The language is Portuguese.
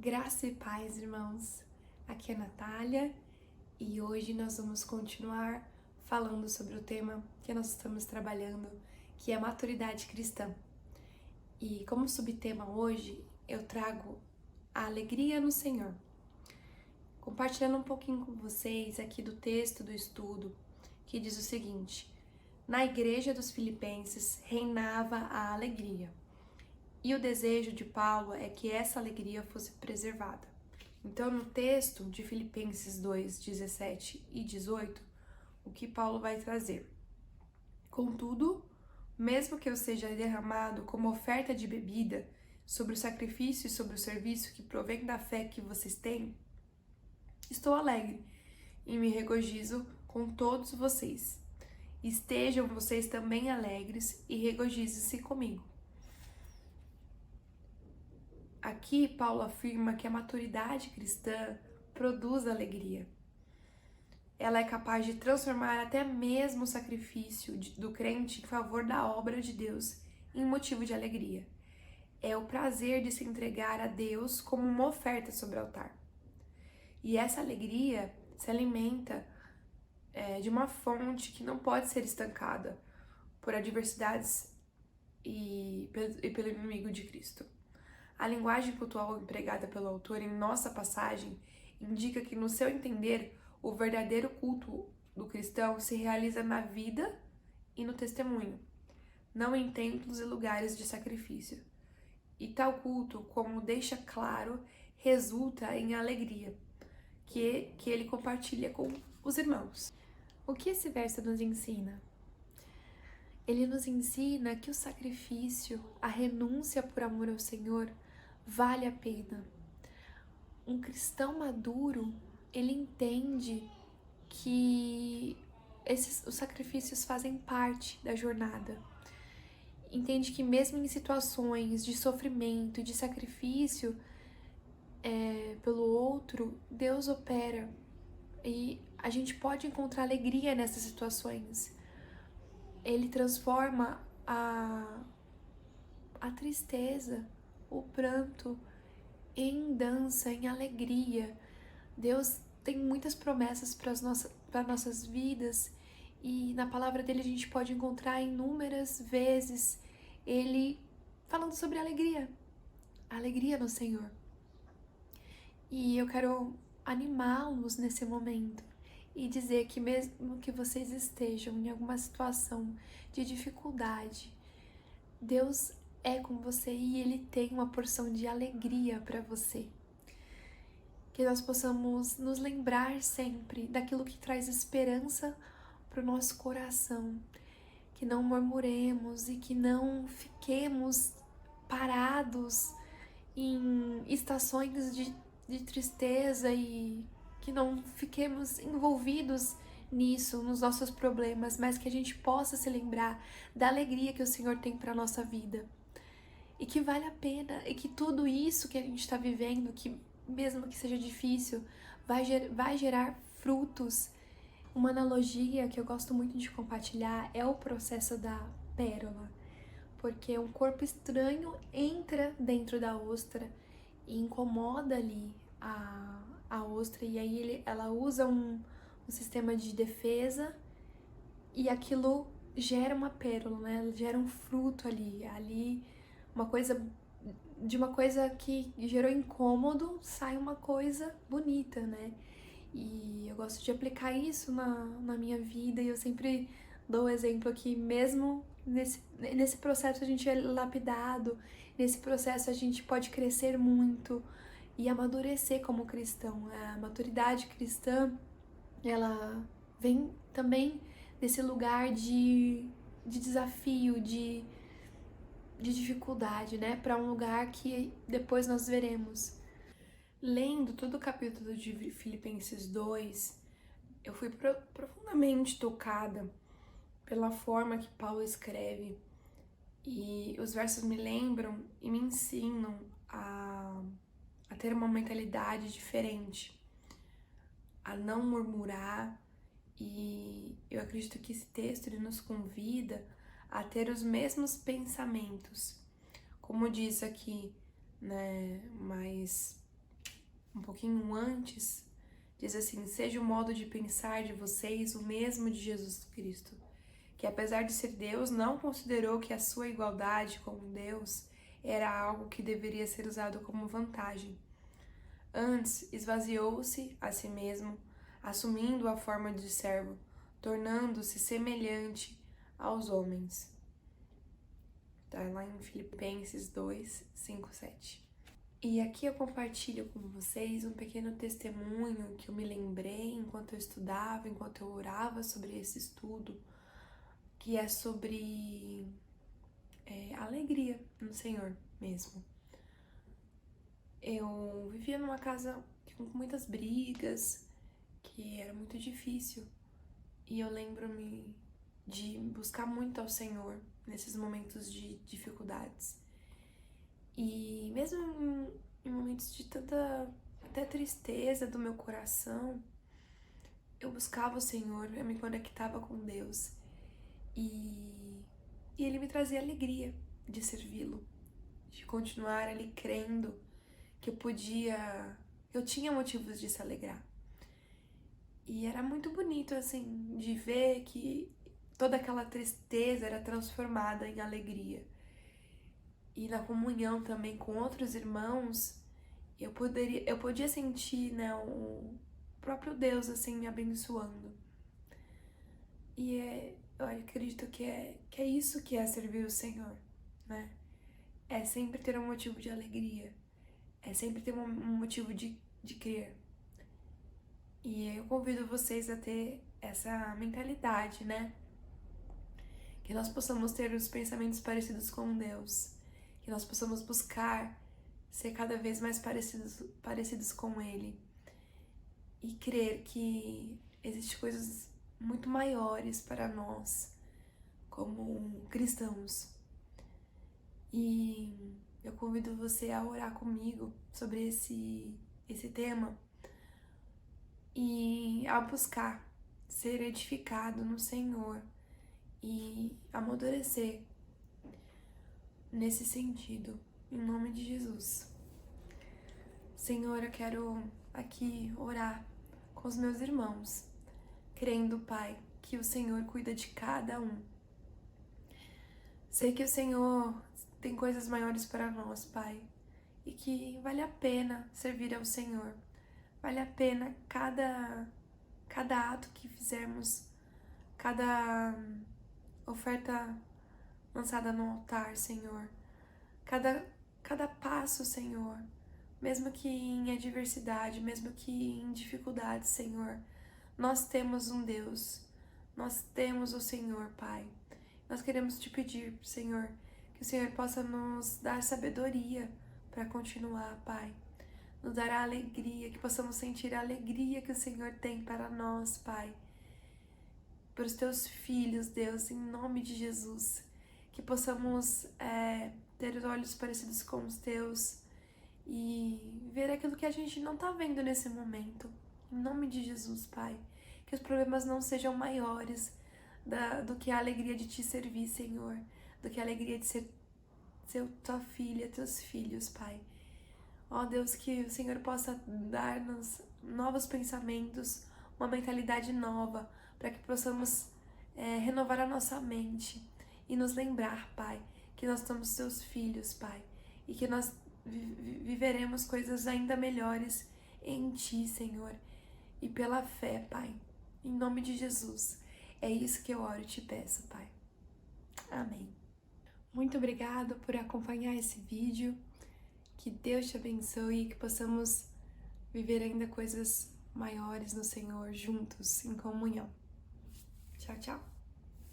Graça e paz, irmãos. Aqui é a Natália e hoje nós vamos continuar falando sobre o tema que nós estamos trabalhando, que é a maturidade cristã. E como subtema hoje, eu trago a alegria no Senhor. Compartilhando um pouquinho com vocês aqui do texto do estudo, que diz o seguinte: na igreja dos Filipenses reinava a alegria. E o desejo de Paulo é que essa alegria fosse preservada. Então, no texto de Filipenses 2, 17 e 18, o que Paulo vai trazer? Contudo, mesmo que eu seja derramado como oferta de bebida sobre o sacrifício e sobre o serviço que provém da fé que vocês têm, estou alegre e me regozijo com todos vocês. Estejam vocês também alegres e regozijem-se comigo. Aqui, Paulo afirma que a maturidade cristã produz alegria. Ela é capaz de transformar até mesmo o sacrifício do crente em favor da obra de Deus em motivo de alegria. É o prazer de se entregar a Deus como uma oferta sobre o altar. E essa alegria se alimenta de uma fonte que não pode ser estancada por adversidades e pelo inimigo de Cristo. A linguagem cultual empregada pelo autor em nossa passagem indica que, no seu entender, o verdadeiro culto do cristão se realiza na vida e no testemunho, não em templos e lugares de sacrifício. E tal culto, como deixa claro, resulta em alegria, que ele compartilha com os irmãos. O que esse verso nos ensina? Ele nos ensina que o sacrifício, a renúncia por amor ao Senhor, vale a pena. Um cristão maduro, ele entende que os sacrifícios fazem parte da jornada. Entende que mesmo em situações de sofrimento e de sacrifício pelo outro, Deus opera. E a gente pode encontrar alegria nessas situações. Ele transforma a tristeza, o pranto, em dança, em alegria. Deus tem muitas promessas para nossas vidas e na palavra dele a gente pode encontrar inúmeras vezes ele falando sobre alegria no Senhor. E eu quero animá-los nesse momento e dizer que mesmo que vocês estejam em alguma situação de dificuldade, Deus é com você e Ele tem uma porção de alegria para você. Que nós possamos nos lembrar sempre daquilo que traz esperança para o nosso coração. Que não murmuremos e que não fiquemos parados em estações de tristeza e que não fiquemos envolvidos nisso, nos nossos problemas, mas que a gente possa se lembrar da alegria que o Senhor tem para a nossa vida. E que vale a pena, e que tudo isso que a gente está vivendo, que mesmo que seja difícil, vai gerar frutos. Uma analogia que eu gosto muito de compartilhar é o processo da pérola, porque um corpo estranho entra dentro da ostra e incomoda ali a ostra, e aí ela usa um sistema de defesa e aquilo gera uma pérola, né? Gera um fruto ali de uma coisa que gerou incômodo, sai uma coisa bonita, né? E eu gosto de aplicar isso na minha vida e eu sempre dou o exemplo que mesmo nesse processo a gente é lapidado, nesse processo a gente pode crescer muito e amadurecer como cristão. A maturidade cristã, ela vem também desse lugar de desafio, de dificuldade, né? Para um lugar que depois nós veremos. Lendo todo o capítulo de Filipenses 2, eu fui profundamente tocada pela forma que Paulo escreve. E os versos me lembram e me ensinam a ter uma mentalidade diferente, a não murmurar. E eu acredito que esse texto ele nos convida a ter os mesmos pensamentos. Como diz aqui, né, mas um pouquinho antes, diz assim: seja o modo de pensar de vocês o mesmo de Jesus Cristo, que apesar de ser Deus, não considerou que a sua igualdade com Deus era algo que deveria ser usado como vantagem. Antes, esvaziou-se a si mesmo, assumindo a forma de servo, tornando-se semelhante aos homens. Tá lá em Filipenses 2, 5, 7. E aqui eu compartilho com vocês um pequeno testemunho que eu me lembrei enquanto eu estudava, enquanto eu orava sobre esse estudo, que é sobre alegria no Senhor mesmo. Eu vivia numa casa com muitas brigas, que era muito difícil, e eu lembro-me de buscar muito ao Senhor nesses momentos de dificuldades. E mesmo em momentos de tanta até tristeza do meu coração, eu buscava o Senhor, eu me conectava com Deus e Ele me trazia alegria de servi-lo, de continuar ali crendo que eu tinha motivos de se alegrar. E era muito bonito, assim, de ver que toda aquela tristeza era transformada em alegria. E na comunhão também com outros irmãos, eu podia sentir, né, o próprio Deus, assim, me abençoando. E eu acredito que é isso que é servir o Senhor, né? É sempre ter um motivo de alegria, é sempre ter um motivo de crer. E eu convido vocês a ter essa mentalidade, né? Que nós possamos ter os pensamentos parecidos com Deus, que nós possamos buscar ser cada vez mais parecidos com Ele e crer que existem coisas muito maiores para nós como cristãos. E eu convido você a orar comigo sobre esse tema e a buscar ser edificado no Senhor e amadurecer nesse sentido, em nome de Jesus. Senhor, eu quero aqui orar com os meus irmãos, crendo, Pai, que o Senhor cuida de cada um. Sei que o Senhor tem coisas maiores para nós, Pai, e que vale a pena servir ao Senhor. Vale a pena cada ato que fizermos, cada oferta lançada no altar, Senhor. Cada passo, Senhor, mesmo que em adversidade, mesmo que em dificuldade, Senhor, nós temos um Deus, nós temos o Senhor, Pai. Nós queremos te pedir, Senhor, que o Senhor possa nos dar sabedoria para continuar, Pai. Nos dar a alegria, que possamos sentir a alegria que o Senhor tem para nós, Pai. Para os teus filhos, Deus, em nome de Jesus. Que possamos ter os olhos parecidos com os teus e ver aquilo que a gente não está vendo nesse momento. Em nome de Jesus, Pai. Que os problemas não sejam maiores do que a alegria de te servir, Senhor. Do que a alegria de ser tua filha, teus filhos, Pai. Ó Deus, que o Senhor possa dar-nos novos pensamentos, uma mentalidade nova, para que possamos renovar a nossa mente e nos lembrar, Pai, que nós somos teus filhos, Pai, e que nós viveremos coisas ainda melhores em Ti, Senhor, e pela fé, Pai, em nome de Jesus. É isso que eu oro e te peço, Pai. Amém. Muito obrigado por acompanhar esse vídeo. Que Deus te abençoe e que possamos viver ainda coisas maiores no Senhor juntos, em comunhão. Tchau, tchau.